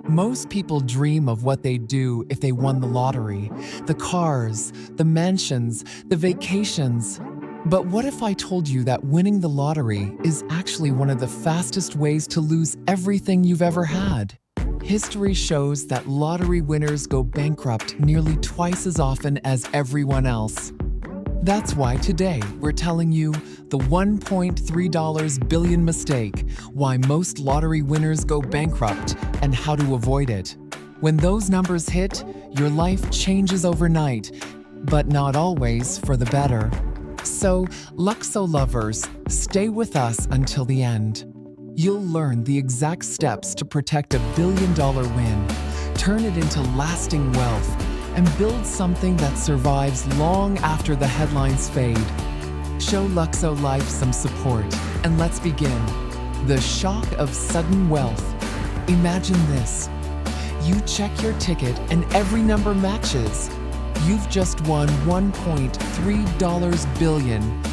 Most people dream of what they'd do if they won the lottery. The cars, the mansions, the vacations. But what if I told you that winning the lottery is actually one of the fastest ways to lose everything you've ever had? History shows that lottery winners go bankrupt nearly twice as often as everyone else. That's why today we're telling you the $1.3 billion mistake, why most lottery winners go bankrupt, and how to avoid it. When those numbers hit, your life changes overnight, but not always for the better. So, Luxo lovers, stay with us until the end. You'll learn the exact steps to protect $1 billion win, turn it into lasting wealth, and build something that survives long after the headlines fade. Show Luxo-Life some support, and let's begin. The shock of sudden wealth. Imagine this. You check your ticket and every number matches. You've just won $1.3 billion.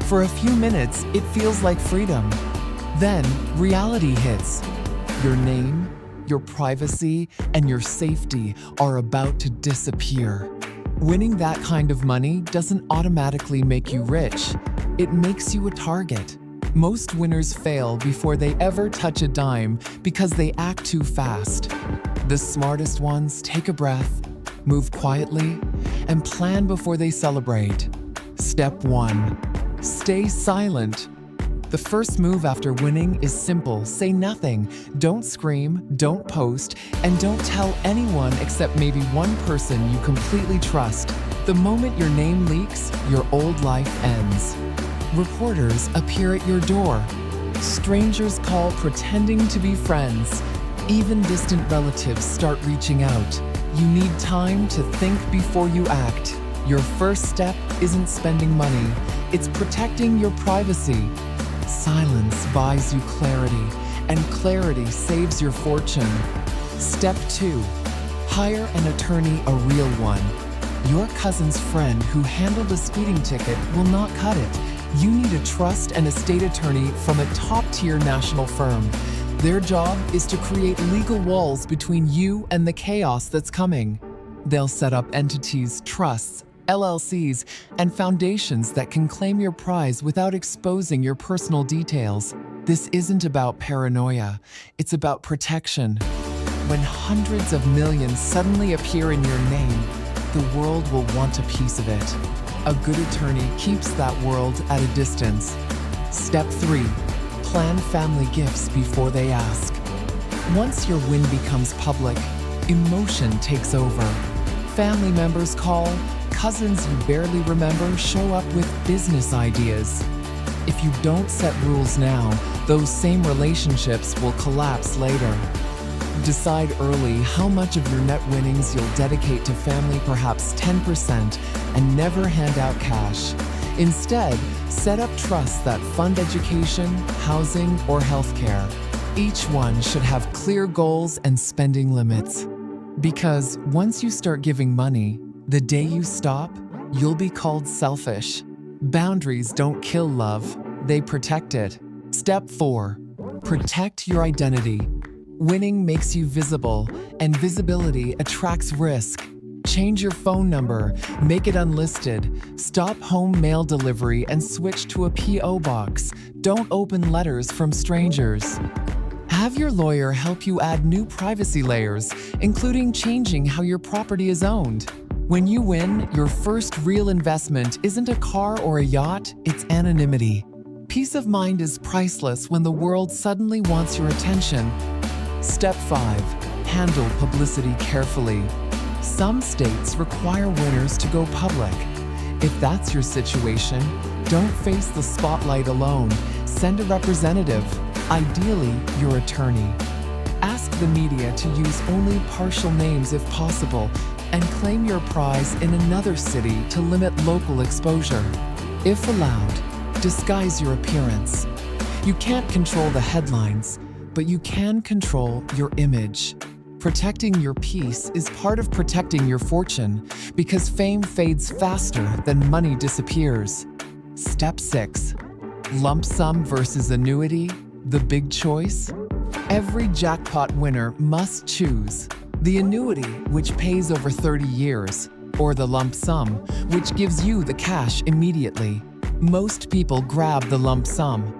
For a few minutes, it feels like freedom. Then, reality hits. Your name, your privacy, and your safety are about to disappear. Winning that kind of money doesn't automatically make you rich. It makes you a target. Most winners fail before they ever touch a dime because they act too fast. The smartest ones take a breath, move quietly, and plan before they celebrate. Step 1. Stay silent. The first move after winning is simple. Say nothing. Don't scream, don't post, and don't tell anyone except maybe one person you completely trust. The moment your name leaks, your old life ends. Reporters appear at your door. Strangers call pretending to be friends. Even distant relatives start reaching out. You need time to think before you act. Your first step isn't spending money. It's protecting your privacy. Silence buys you clarity, and clarity saves your fortune. Step 2. Hire an attorney, a real one. Your cousin's friend who handled a speeding ticket will not cut it. You need a trust and estate attorney from a top-tier national firm. Their job is to create legal walls between you and the chaos that's coming. They'll set up entities, trusts, LLCs, and foundations that can claim your prize without exposing your personal details. This isn't about paranoia, it's about protection. When hundreds of millions suddenly appear in your name, the world will want a piece of it. A good attorney keeps that world at a distance. Step 3. Plan family gifts before they ask. Once your win becomes public, emotion takes over. Family members call, cousins you barely remember show up with business ideas. If you don't set rules now, those same relationships will collapse later. Decide early how much of your net winnings you'll dedicate to family, perhaps 10%, and never hand out cash. Instead, set up trusts that fund education, housing, or healthcare. Each one should have clear goals and spending limits. Because once you start giving money, the day you stop, you'll be called selfish. Boundaries don't kill love, they protect it. Step 4. Protect your identity. Winning makes you visible, and visibility attracts risk. Change your phone number, make it unlisted, stop home mail delivery and switch to a P.O. box. Don't open letters from strangers. Have your lawyer help you add new privacy layers, including changing how your property is owned. When you win, your first real investment isn't a car or a yacht, it's anonymity. Peace of mind is priceless when the world suddenly wants your attention. Step 5. Handle publicity carefully. Some states require winners to go public. If that's your situation, don't face the spotlight alone. Send a representative, ideally your attorney. Ask the media to use only partial names if possible, and claim your prize in another city to limit local exposure. If allowed, disguise your appearance. You can't control the headlines, but you can control your image. Protecting your peace is part of protecting your fortune, because fame fades faster than money disappears. Step 6. Lump sum versus annuity, the big choice? Every jackpot winner must choose the annuity, which pays over 30 years, or the lump sum, which gives you the cash immediately. Most people grab the lump sum.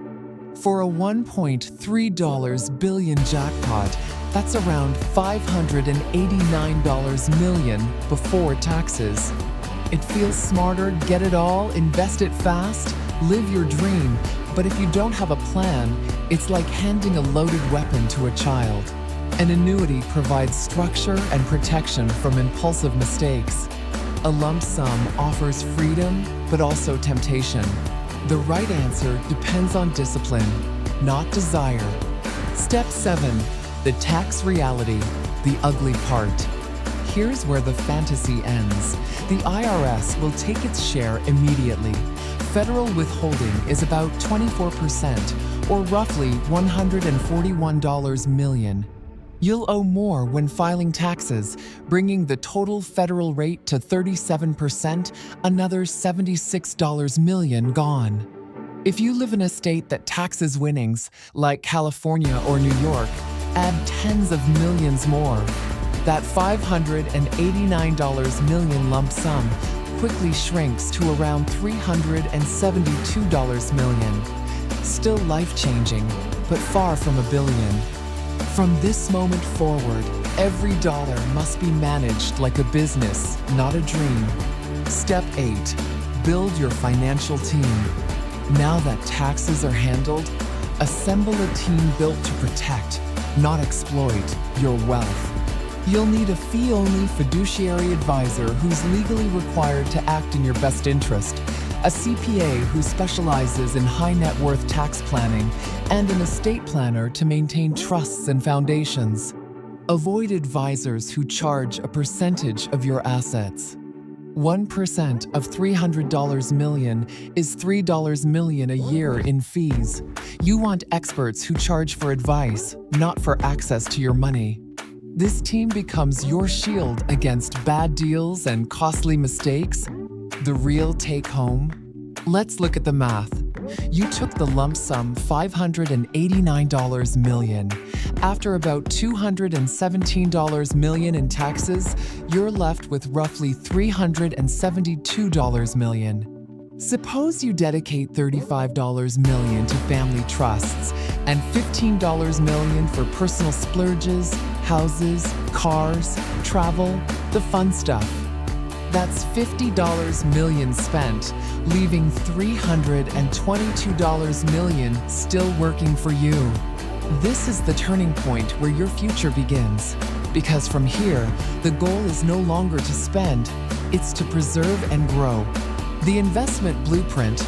For a $1.3 billion jackpot, that's around $589 million before taxes. It feels smarter, get it all, invest it fast, live your dream. But if you don't have a plan, it's like handing a loaded weapon to a child. An annuity provides structure and protection from impulsive mistakes. A lump sum offers freedom, but also temptation. The right answer depends on discipline, not desire. Step 7. The tax reality, the ugly part. Here's where the fantasy ends. The IRS will take its share immediately. Federal withholding is about 24%, or roughly $141 million. You'll owe more when filing taxes, bringing the total federal rate to 37%, another $76 million gone. If you live in a state that taxes winnings, like California or New York, add tens of millions more. That $589 million lump sum quickly shrinks to around $372 million. Still life-changing, but far from $1 billion. From this moment forward, every dollar must be managed like a business, not a dream. Step 8. Build your financial team. Now that taxes are handled, assemble a team built to protect, not exploit, your wealth. You'll need a fee-only fiduciary advisor who's legally required to act in your best interest, a CPA who specializes in high net worth tax planning, and an estate planner to maintain trusts and foundations. Avoid advisors who charge a percentage of your assets. 1% of $300 million is $3 million a year in fees. You want experts who charge for advice, not for access to your money. This team becomes your shield against bad deals and costly mistakes. The real take-home? Let's look at the math. You took the lump sum $589 million. After about $217 million in taxes, you're left with roughly $372 million. Suppose you dedicate $35 million to family trusts and $15 million for personal splurges, houses, cars, travel, the fun stuff. That's $50 million spent, leaving $322 million still working for you. This is the turning point where your future begins. Because from here, the goal is no longer to spend, it's to preserve and grow. The investment blueprint.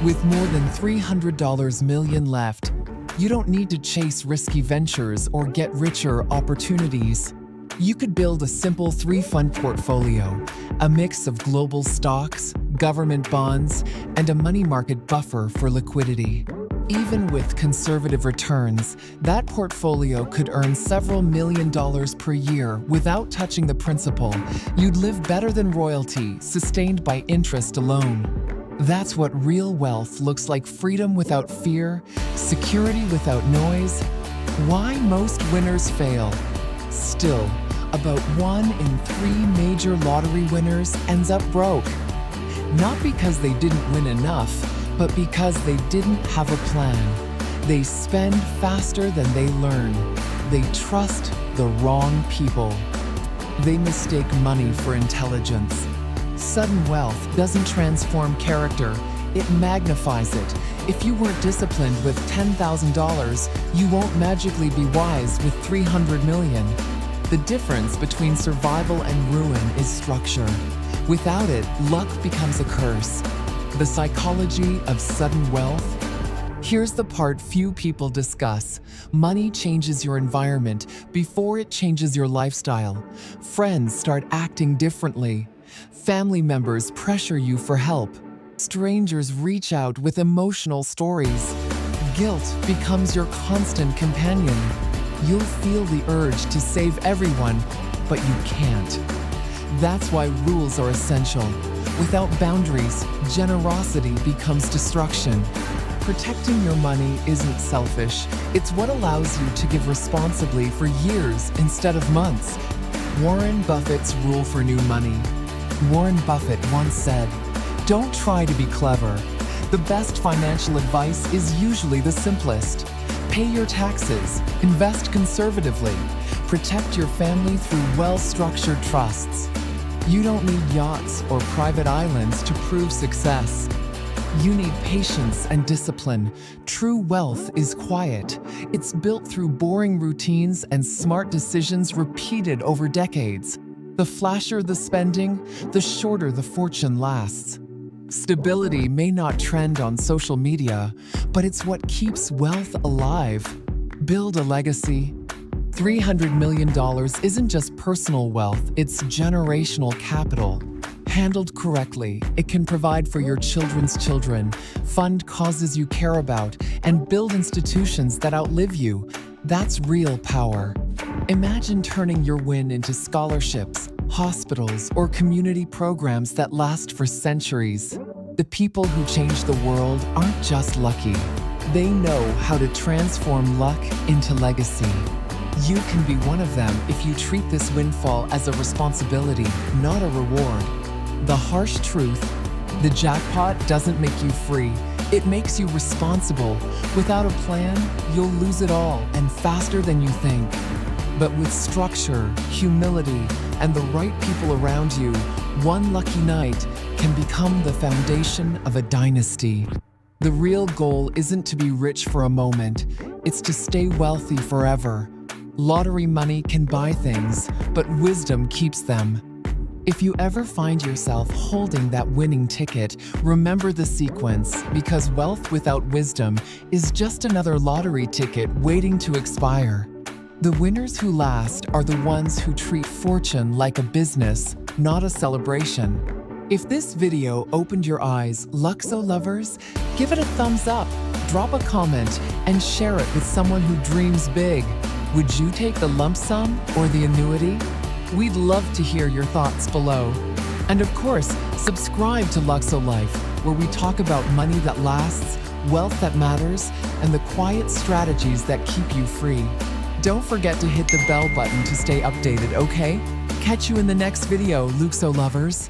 With more than $300 million left, you don't need to chase risky ventures or get richer opportunities. You could build a simple 3-fund portfolio, a mix of global stocks, government bonds, and a money market buffer for liquidity. Even with conservative returns, that portfolio could earn several $1,000,000 per year without touching the principal. You'd live better than royalty, sustained by interest alone. That's what real wealth looks like: freedom without fear, security without noise. Why most winners fail? Still, about 1 in 3 major lottery winners ends up broke. Not because they didn't win enough, but because they didn't have a plan. They spend faster than they learn. They trust the wrong people. They mistake money for intelligence. Sudden wealth doesn't transform character, it magnifies it. If you weren't disciplined with $10,000, you won't magically be wise with $300 million. The difference between survival and ruin is structure. Without it, luck becomes a curse. The psychology of sudden wealth? Here's the part few people discuss. Money changes your environment before it changes your lifestyle. Friends start acting differently. Family members pressure you for help. Strangers reach out with emotional stories. Guilt becomes your constant companion. You'll feel the urge to save everyone, but you can't. That's why rules are essential. Without boundaries, generosity becomes destruction. protecting your money isn't selfish. It's what allows you to give responsibly for years instead of months. Warren Buffett's rule for new money. Warren Buffett once said, "Don't try to be clever. The best financial advice is usually the simplest. Pay your taxes, invest conservatively, protect your family through well-structured trusts. You don't need yachts or private islands to prove success. You need patience and discipline. True wealth is quiet. It's built through boring routines and smart decisions repeated over decades. The flashier the spending, the shorter the fortune lasts." Stability may not trend on social media, but it's what keeps wealth alive. Build a legacy. $300 million isn't just personal wealth, it's generational capital. Handled correctly, it can provide for your children's children, fund causes you care about, and build institutions that outlive you. That's real power. Imagine turning your win into scholarships, hospitals, or community programs that last for centuries. The people who change the world aren't just lucky. They know how to transform luck into legacy. You can be one of them if you treat this windfall as a responsibility, not a reward. The harsh truth: the jackpot doesn't make you free. It makes you responsible. Without a plan, you'll lose it all, and faster than you think. But with structure, humility, and the right people around you, one lucky night can become the foundation of a dynasty. The real goal isn't to be rich for a moment, it's to stay wealthy forever. Lottery money can buy things, but wisdom keeps them. If you ever find yourself holding that winning ticket, remember the sequence, because wealth without wisdom is just another lottery ticket waiting to expire. The winners who last are the ones who treat fortune like a business, not a celebration. If this video opened your eyes, Luxo lovers, give it a thumbs up, drop a comment, and share it with someone who dreams big. Would you take the lump sum or the annuity? We'd love to hear your thoughts below. And of course, subscribe to Luxo-Life, where we talk about money that lasts, wealth that matters, and the quiet strategies that keep you free. Don't forget to hit the bell button to stay updated, okay? Catch you in the next video, Luxo lovers.